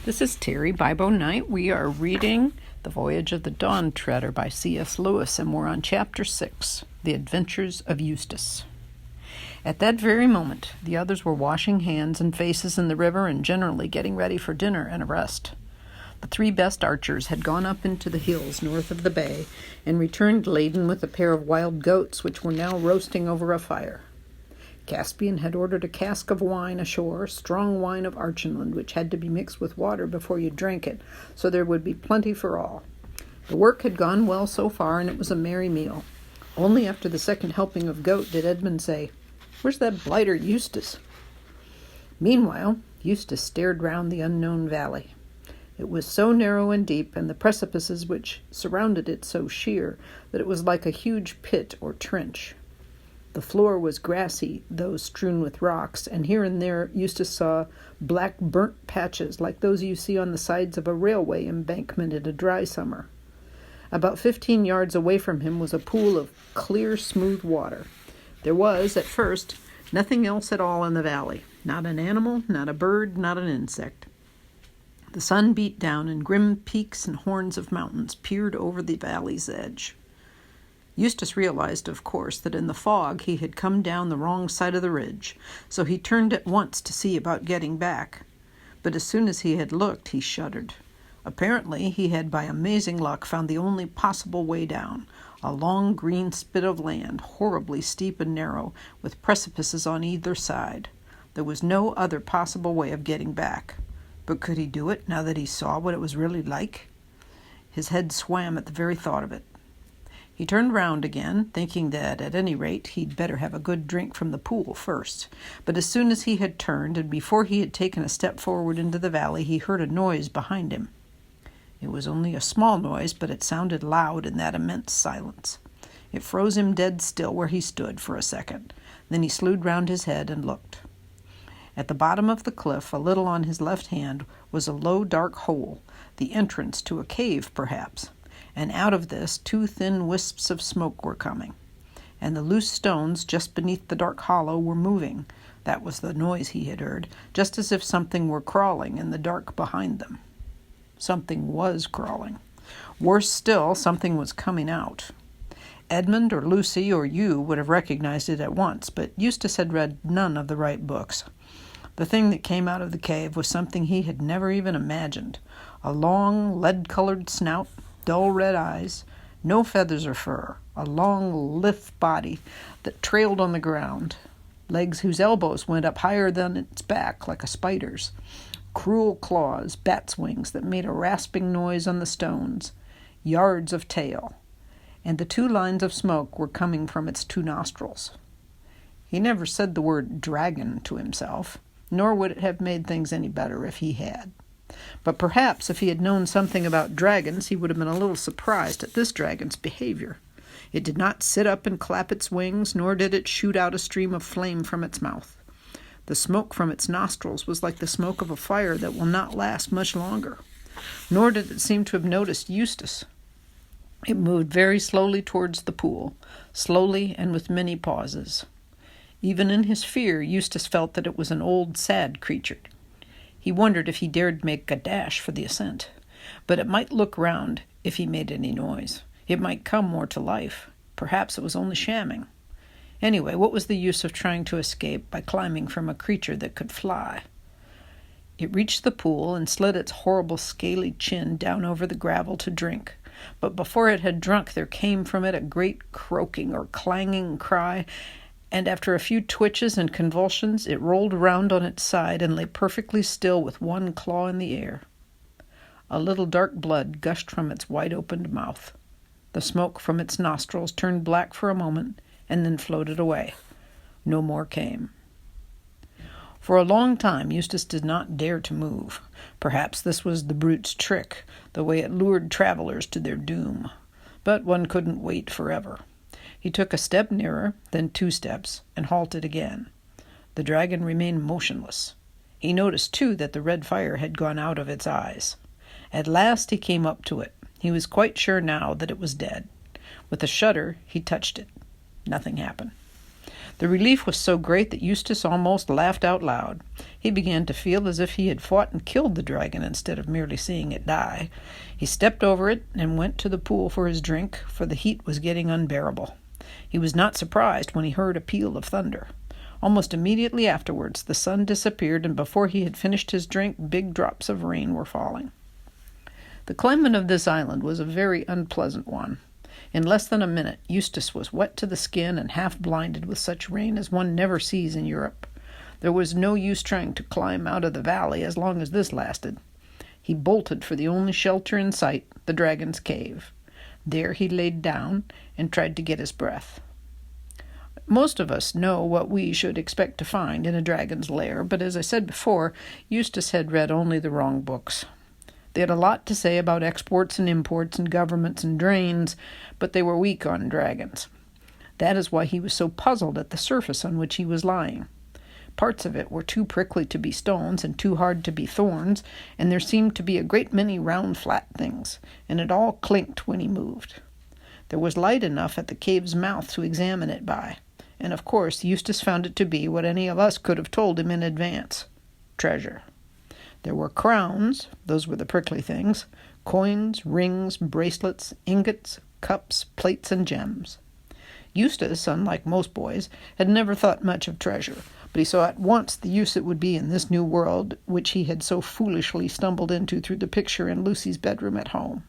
This is Terry Bibo Knight. We are reading The Voyage of the Dawn Treader by C.S. Lewis, and we're on Chapter 6, The Adventures of Eustace. At that very moment, the others were washing hands and faces in the river and generally getting ready for dinner and a rest. The three best archers had gone up into the hills north of the bay and returned laden with a pair of wild goats which were now roasting over a fire. Caspian had ordered a cask of wine ashore, strong wine of Archenland, which had to be mixed with water before you drank it, so there would be plenty for all. The work had gone well so far, and it was a merry meal. Only after the second helping of goat did Edmund say, "Where's that blighter Eustace?" Meanwhile, Eustace stared round the unknown valley. It was so narrow and deep, and the precipices which surrounded it so sheer, that it was like a huge pit or trench. The floor was grassy, though strewn with rocks, and here and there Eustace saw black burnt patches like those you see on the sides of a railway embankment in a dry summer. About 15 yards away from him was a pool of clear, smooth water. There was, at first, nothing else at all in the valley, not an animal, not a bird, not an insect. The sun beat down, and grim peaks and horns of mountains peered over the valley's edge. Eustace realized, of course, that in the fog he had come down the wrong side of the ridge, so he turned at once to see about getting back. But as soon as he had looked, he shuddered. Apparently, he had by amazing luck found the only possible way down, a long green spit of land, horribly steep and narrow, with precipices on either side. There was no other possible way of getting back. But could he do it, now that he saw what it was really like? His head swam at the very thought of it. He turned round again, thinking that at any rate he'd better have a good drink from the pool first. But as soon as he had turned, and before he had taken a step forward into the valley, he heard a noise behind him. It was only a small noise, but it sounded loud in that immense silence. It froze him dead still where he stood for a second. Then he slewed round his head and looked. At the bottom of the cliff, a little on his left hand, was a low dark hole, the entrance to a cave perhaps. And out of this 2 thin wisps of smoke were coming. And the loose stones just beneath the dark hollow were moving. That was the noise he had heard, just as if something were crawling in the dark behind them. Something was crawling. Worse still, something was coming out. Edmund or Lucy or you would have recognized it at once, but Eustace had read none of the right books. The thing that came out of the cave was something he had never even imagined. A long, lead-colored snout, dull red eyes, no feathers or fur, a long, lithe body that trailed on the ground, legs whose elbows went up higher than its back like a spider's, cruel claws, bat's wings that made a rasping noise on the stones, yards of tail, and the 2 lines of smoke were coming from its 2 nostrils. He never said the word dragon to himself, nor would it have made things any better if he had. But perhaps if he had known something about dragons, he would have been a little surprised at this dragon's behavior. It did not sit up and clap its wings, nor did it shoot out a stream of flame from its mouth. The smoke from its nostrils was like the smoke of a fire that will not last much longer. Nor did it seem to have noticed Eustace. It moved very slowly towards the pool, slowly and with many pauses. Even in his fear, Eustace felt that it was an old, sad creature. He wondered if he dared make a dash for the ascent. But it might look round if he made any noise. It might come more to life. Perhaps it was only shamming. Anyway, what was the use of trying to escape by climbing from a creature that could fly? It reached the pool and slid its horrible scaly chin down over the gravel to drink. But before it had drunk, there came from it a great croaking or clanging cry, and after a few twitches and convulsions, it rolled around on its side and lay perfectly still with 1 claw in the air. A little dark blood gushed from its wide-opened mouth. The smoke from its nostrils turned black for a moment and then floated away. No more came. For a long time, Eustace did not dare to move. Perhaps this was the brute's trick, the way it lured travelers to their doom. But one couldn't wait forever. He took a step nearer, then 2 steps, and halted again. The dragon remained motionless. He noticed, too, that the red fire had gone out of its eyes. At last he came up to it. He was quite sure now that it was dead. With a shudder, he touched it. Nothing happened. The relief was so great that Eustace almost laughed out loud. He began to feel as if he had fought and killed the dragon instead of merely seeing it die. He stepped over it and went to the pool for his drink, for the heat was getting unbearable. He was not surprised when he heard a peal of thunder. Almost immediately afterwards, the sun disappeared, and before he had finished his drink, big drops of rain were falling. The climate of this island was a very unpleasant one. In less than a minute, Eustace was wet to the skin and half blinded with such rain as one never sees in Europe. There was no use trying to climb out of the valley as long as this lasted. He bolted for the only shelter in sight, the dragon's cave. There he laid down and tried to get his breath. Most of us know what we should expect to find in a dragon's lair, but as I said before, Eustace had read only the wrong books. They had a lot to say about exports and imports and governments and drains, but they were weak on dragons. That is why he was so puzzled at the surface on which he was lying. Parts of it were too prickly to be stones and too hard to be thorns, and there seemed to be a great many round flat things, and it all clinked when he moved. There was light enough at the cave's mouth to examine it by, and of course Eustace found it to be what any of us could have told him in advance: treasure. There were crowns, those were the prickly things, coins, rings, bracelets, ingots, cups, plates, and gems. Eustace, unlike most boys, had never thought much of treasure, but he saw at once the use it would be in this new world which he had so foolishly stumbled into through the picture in Lucy's bedroom at home.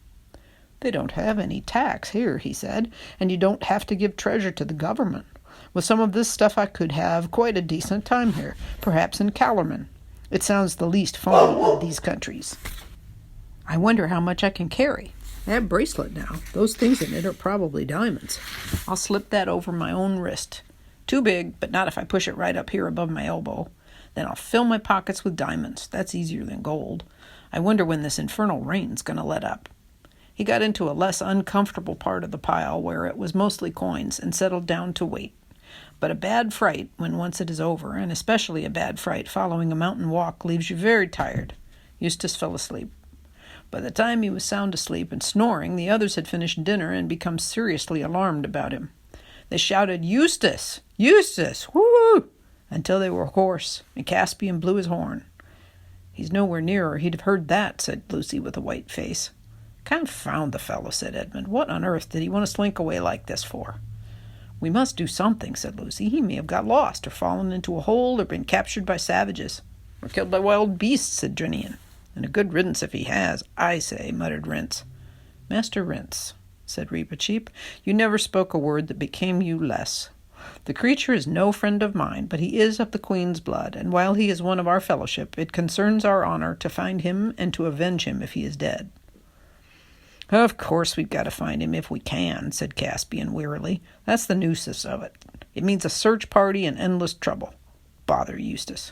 "They don't have any tax here," he said, "and you don't have to give treasure to the government. With some of this stuff I could have quite a decent time here, perhaps in Calorman. It sounds the least fun of these countries. I wonder how much I can carry. That bracelet now, those things in it are probably diamonds. I'll slip that over my own wrist. Too big, but not if I push it right up here above my elbow. Then I'll fill my pockets with diamonds. That's easier than gold. I wonder when this infernal rain's going to let up." He got into a less uncomfortable part of the pile where it was mostly coins and settled down to wait. But a bad fright, when once it is over, and especially a bad fright following a mountain walk, leaves you very tired. Eustace fell asleep. By the time he was sound asleep and snoring, the others had finished dinner and become seriously alarmed about him. They shouted, "Eustace! Eustace! Woo!" until they were hoarse, and Caspian blew his horn. "He's nowhere near, or he'd have heard that," said Lucy with a white face. "Confound the fellow," said Edmund. "What on earth did he want to slink away like this for?" "We must do something," said Lucy. "He may have got lost, or fallen into a hole, or been captured by savages." "Or killed by wild beasts," said Drinian. "And a good riddance if he has, I say," muttered Rents. "Master Rents," said Reepicheep, "you never spoke a word that became you less. The creature is no friend of mine, but he is of the Queen's blood, and while he is one of our fellowship, it concerns our honor to find him and to avenge him if he is dead." "Of course we've got to find him if we can," said Caspian wearily. "That's the nuisance of it. It means a search party and endless trouble. Bother Eustace."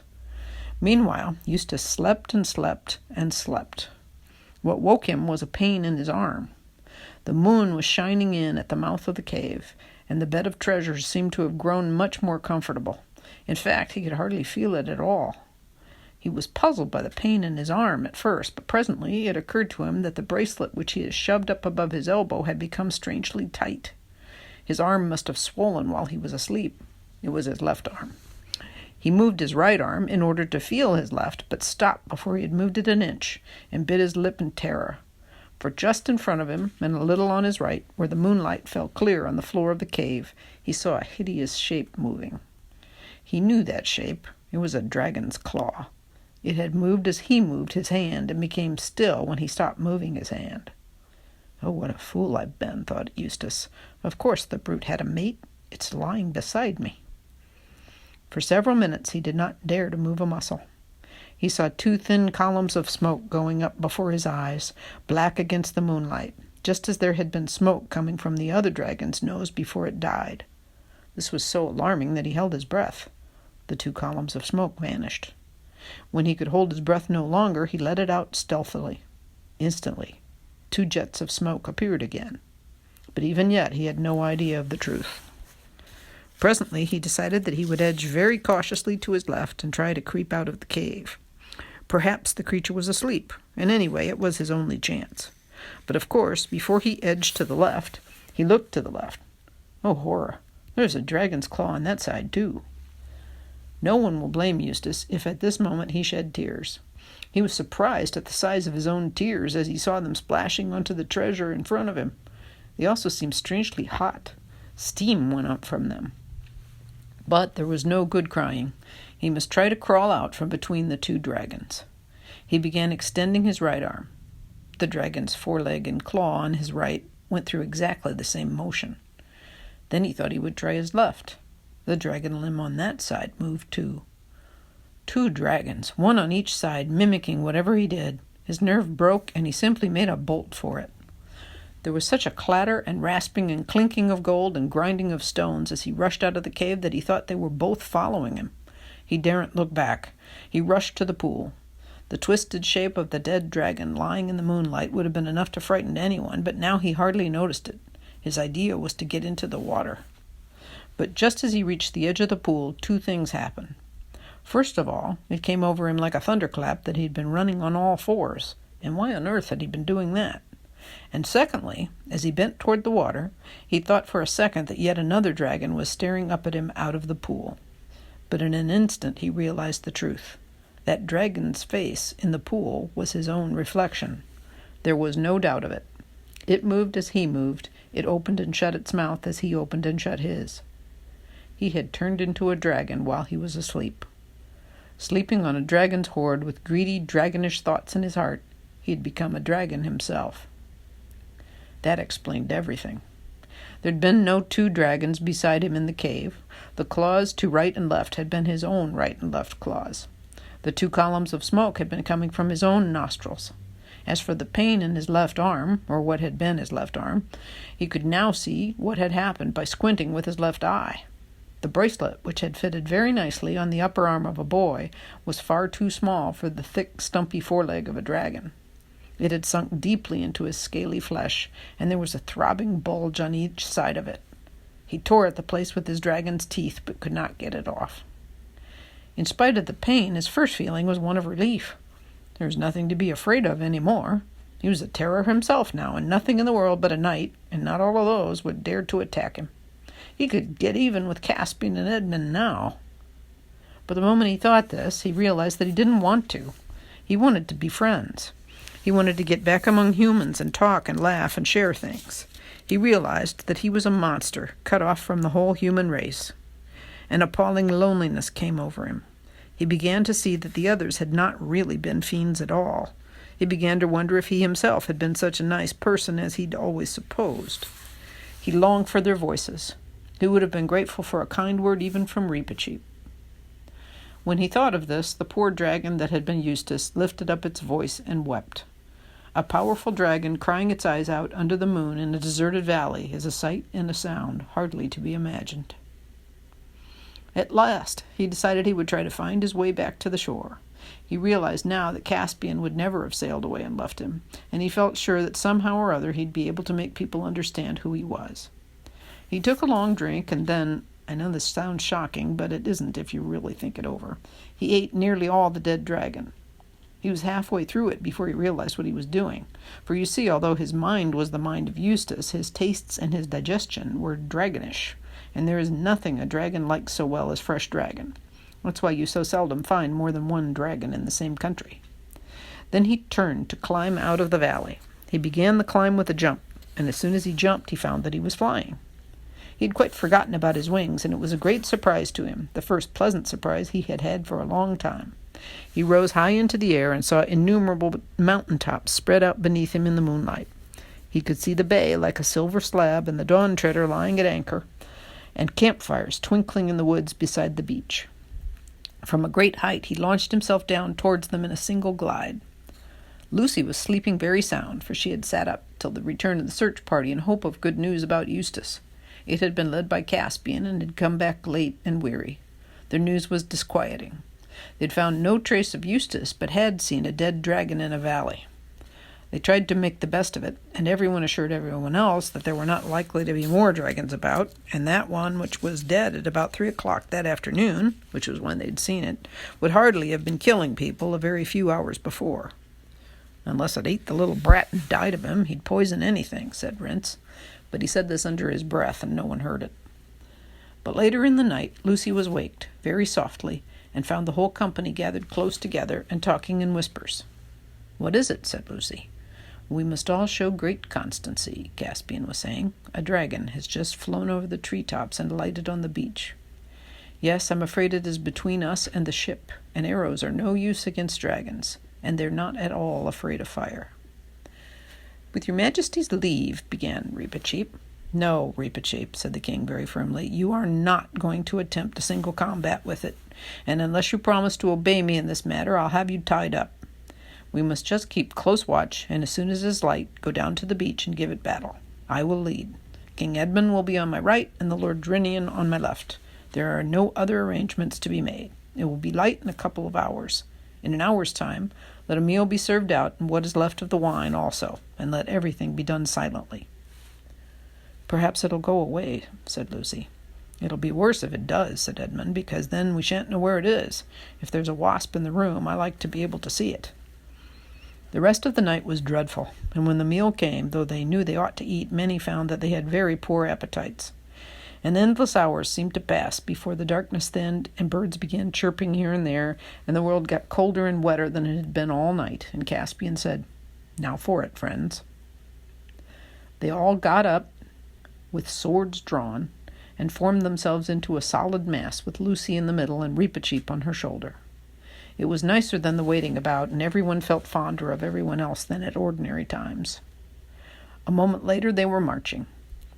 Meanwhile, Eustace slept and slept and slept. What woke him was a pain in his arm. The moon was shining in at the mouth of the cave, and the bed of treasures seemed to have grown much more comfortable. In fact, he could hardly feel it at all. He was puzzled by the pain in his arm at first, but presently it occurred to him that the bracelet which he had shoved up above his elbow had become strangely tight. His arm must have swollen while he was asleep. It was his left arm. He moved his right arm in order to feel his left, but stopped before he had moved it an inch, and bit his lip in terror. For just in front of him, and a little on his right, where the moonlight fell clear on the floor of the cave, he saw a hideous shape moving. He knew that shape. It was a dragon's claw. It had moved as he moved his hand, and became still when he stopped moving his hand. "Oh, what a fool I've been," thought Eustace. "Of course the brute had a mate. It's lying beside me." For several minutes he did not dare to move a muscle. He saw two thin columns of smoke going up before his eyes, black against the moonlight, just as there had been smoke coming from the other dragon's nose before it died. This was so alarming that he held his breath. The two columns of smoke vanished. When he could hold his breath no longer, he let it out stealthily. Instantly, two jets of smoke appeared again. But even yet he had no idea of the truth. Presently he decided that he would edge very cautiously to his left and try to creep out of the cave. Perhaps the creature was asleep, and anyway it was his only chance. But of course, before he edged to the left, he looked to the left. Oh, horror! There's a dragon's claw on that side, too. No one will blame Eustace if at this moment he shed tears. He was surprised at the size of his own tears as he saw them splashing onto the treasure in front of him. They also seemed strangely hot. Steam went up from them. But there was no good crying. He must try to crawl out from between the two dragons. He began extending his right arm. The dragon's foreleg and claw on his right went through exactly the same motion. Then he thought he would try his left. The dragon limb on that side moved too. 2 dragons, one on each side, mimicking whatever he did. His nerve broke, and he simply made a bolt for it. There was such a clatter and rasping and clinking of gold and grinding of stones as he rushed out of the cave that he thought they were both following him. He daren't look back. He rushed to the pool. The twisted shape of the dead dragon lying in the moonlight would have been enough to frighten anyone, but now he hardly noticed it. His idea was to get into the water. But just as he reached the edge of the pool, 2 things happened. First of all, it came over him like a thunderclap that he'd been running on all 4s, and why on earth had he been doing that? And secondly, as he bent toward the water, he thought for a second that yet another dragon was staring up at him out of the pool. But in an instant he realized the truth. That dragon's face in the pool was his own reflection. There was no doubt of it. It moved as he moved. It opened and shut its mouth as he opened and shut his. He had turned into a dragon while he was asleep. Sleeping on a dragon's hoard with greedy, dragonish thoughts in his heart, he had become a dragon himself. That explained everything. There'd been no 2 dragons beside him in the cave. The claws to right and left had been his own right and left claws. The 2 columns of smoke had been coming from his own nostrils. As for the pain in his left arm, or what had been his left arm, he could now see what had happened by squinting with his left eye. The bracelet, which had fitted very nicely on the upper arm of a boy, was far too small for the thick, stumpy foreleg of a dragon. It had sunk deeply into his scaly flesh, and there was a throbbing bulge on each side of it. He tore at the place with his dragon's teeth, but could not get it off. In spite of the pain, his first feeling was one of relief. There was nothing to be afraid of any more. He was a terror himself now, and nothing in the world but a knight, and not all of those, would dare to attack him. He could get even with Caspian and Edmund now. But the moment he thought this, he realized that he didn't want to. He wanted to be friends. He wanted to get back among humans and talk and laugh and share things. He realized that he was a monster, cut off from the whole human race. An appalling loneliness came over him. He began to see that the others had not really been fiends at all. He began to wonder if he himself had been such a nice person as he'd always supposed. He longed for their voices. He would have been grateful for a kind word even from Reepicheep. When he thought of this, the poor dragon that had been Eustace lifted up its voice and wept. A powerful dragon crying its eyes out under the moon in a deserted valley is a sight and a sound hardly to be imagined. At last, he decided he would try to find his way back to the shore. He realized now that Caspian would never have sailed away and left him, and he felt sure that somehow or other he'd be able to make people understand who he was. He took a long drink, and then, I know this sounds shocking, but it isn't if you really think it over, he ate nearly all the dead dragon. He was halfway through it before he realized what he was doing. For you see, although his mind was the mind of Eustace, his tastes and his digestion were dragonish, and there is nothing a dragon likes so well as fresh dragon. That's why you so seldom find more than 1 dragon in the same country. Then he turned to climb out of the valley. He began the climb with a jump, and as soon as he jumped, he found that he was flying. He had quite forgotten about his wings, and it was a great surprise to him, the first pleasant surprise he had had for a long time. He rose high into the air and saw innumerable mountain tops spread out beneath him in the moonlight. He could see the bay like a silver slab and the dawn treader lying at anchor, and campfires twinkling in the woods beside the beach. From a great height he launched himself down towards them in a single glide. Lucy was sleeping very sound, for she had sat up till the return of the search party in hope of good news about Eustace. It had been led by Caspian and had come back late and weary. Their news was disquieting. They'd found no trace of Eustace, but had seen a dead dragon in a valley. They tried to make the best of it, and everyone assured everyone else that there were not likely to be more dragons about, and that one, which was dead at about 3 o'clock that afternoon, which was when they'd seen it, would hardly have been killing people a very few hours before. Unless it ate the little brat and died of him, he'd poison anything, said Rince, but he said this under his breath, and no one heard it. But later in the night, Lucy was waked, very softly, and found the whole company gathered close together and talking in whispers. "What is it?" said Lucy. "We must all show great constancy," Caspian was saying. "A dragon has just flown over the treetops and lighted on the beach. Yes, I'm afraid it is between us and the ship, and arrows are no use against dragons, and they're not at all afraid of fire." "With your Majesty's leave," began Reepicheep. "No, Reepicheep," said the king very firmly, "you are not going to attempt a single combat with it, and unless you promise to obey me in this matter, I'll have you tied up. We must just keep close watch, and as soon as it is light, go down to the beach and give it battle. I will lead. King Edmund will be on my right, and the Lord Drinian on my left. There are no other arrangements to be made. It will be light in a couple of hours. In an hour's time, let a meal be served out, and what is left of the wine also, and let everything be done silently." "Perhaps it'll go away," said Lucy. "It'll be worse if it does," said Edmund, "because then we shan't know where it is. If there's a wasp in the room, I like to be able to see it." The rest of the night was dreadful, and when the meal came, though they knew they ought to eat, many found that they had very poor appetites. And endless hours seemed to pass before the darkness thinned and birds began chirping here and there, and the world got colder and wetter than it had been all night, and Caspian said, "Now for it, friends." They all got up, with swords drawn, and formed themselves into a solid mass with Lucy in the middle and Reepicheep on her shoulder. It was nicer than the waiting about, and everyone felt fonder of everyone else than at ordinary times. A moment later they were marching.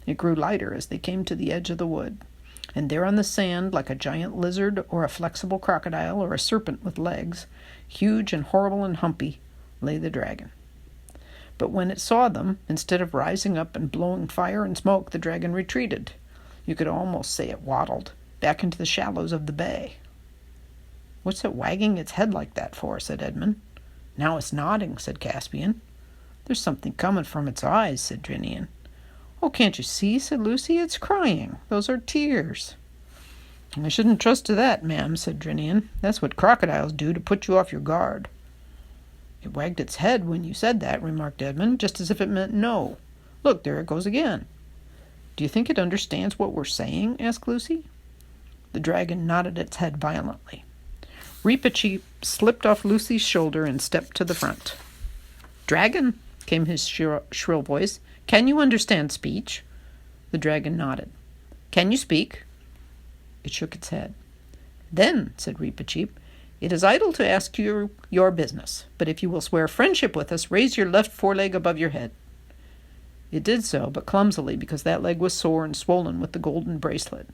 It grew lighter as they came to the edge of the wood, and there on the sand, like a giant lizard or a flexible crocodile or a serpent with legs, huge and horrible and humpy, lay the dragon. But when it saw them, instead of rising up and blowing fire and smoke, the dragon retreated. You could almost say it waddled back into the shallows of the bay. "What's it wagging its head like that for?" said Edmund. "Now it's nodding," said Caspian. "There's something coming from its eyes," said Drinian. "Oh, can't you see?" said Lucy. "It's crying. Those are tears." "I shouldn't trust to that, ma'am," said Drinian. "That's what crocodiles do to put you off your guard." "It wagged its head when you said that," remarked Edmund, "just as if it meant no. Look, there it goes again." "Do you think it understands what we're saying?" asked Lucy. The dragon nodded its head violently. Reepicheep slipped off Lucy's shoulder and stepped to the front. "Dragon," came his shrill voice, "can you understand speech?" The dragon nodded. "Can you speak?" It shook its head. "Then," said Reepicheep, "it is idle to ask you your business, but if you will swear friendship with us, raise your left foreleg above your head." It did so, but clumsily, because that leg was sore and swollen with the golden bracelet.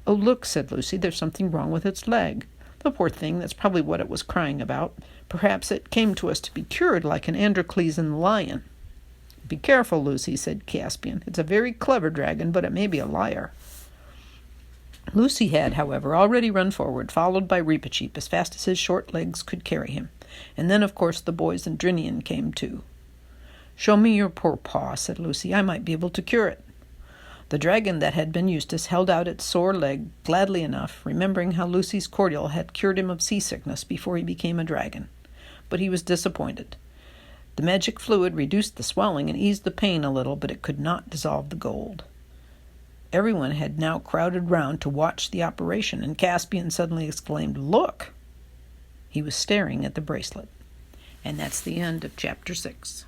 "Oh, look," said Lucy, "there's something wrong with its leg. The poor thing, that's probably what it was crying about. Perhaps it came to us to be cured like an Androcles and the lion." "Be careful, Lucy," said Caspian. "It's a very clever dragon, but it may be a liar." Lucy had, however, already run forward, followed by Reepicheep as fast as his short legs could carry him. And then, of course, the boys and Drinian came too. "Show me your poor paw," said Lucy. "I might be able to cure it." The dragon that had been Eustace held out its sore leg gladly enough, remembering how Lucy's cordial had cured him of seasickness before he became a dragon. But he was disappointed. The magic fluid reduced the swelling and eased the pain a little, but it could not dissolve the gold. Everyone had now crowded round to watch the operation, and Caspian suddenly exclaimed, "Look!" He was staring at the bracelet. And that's the end of Chapter 6.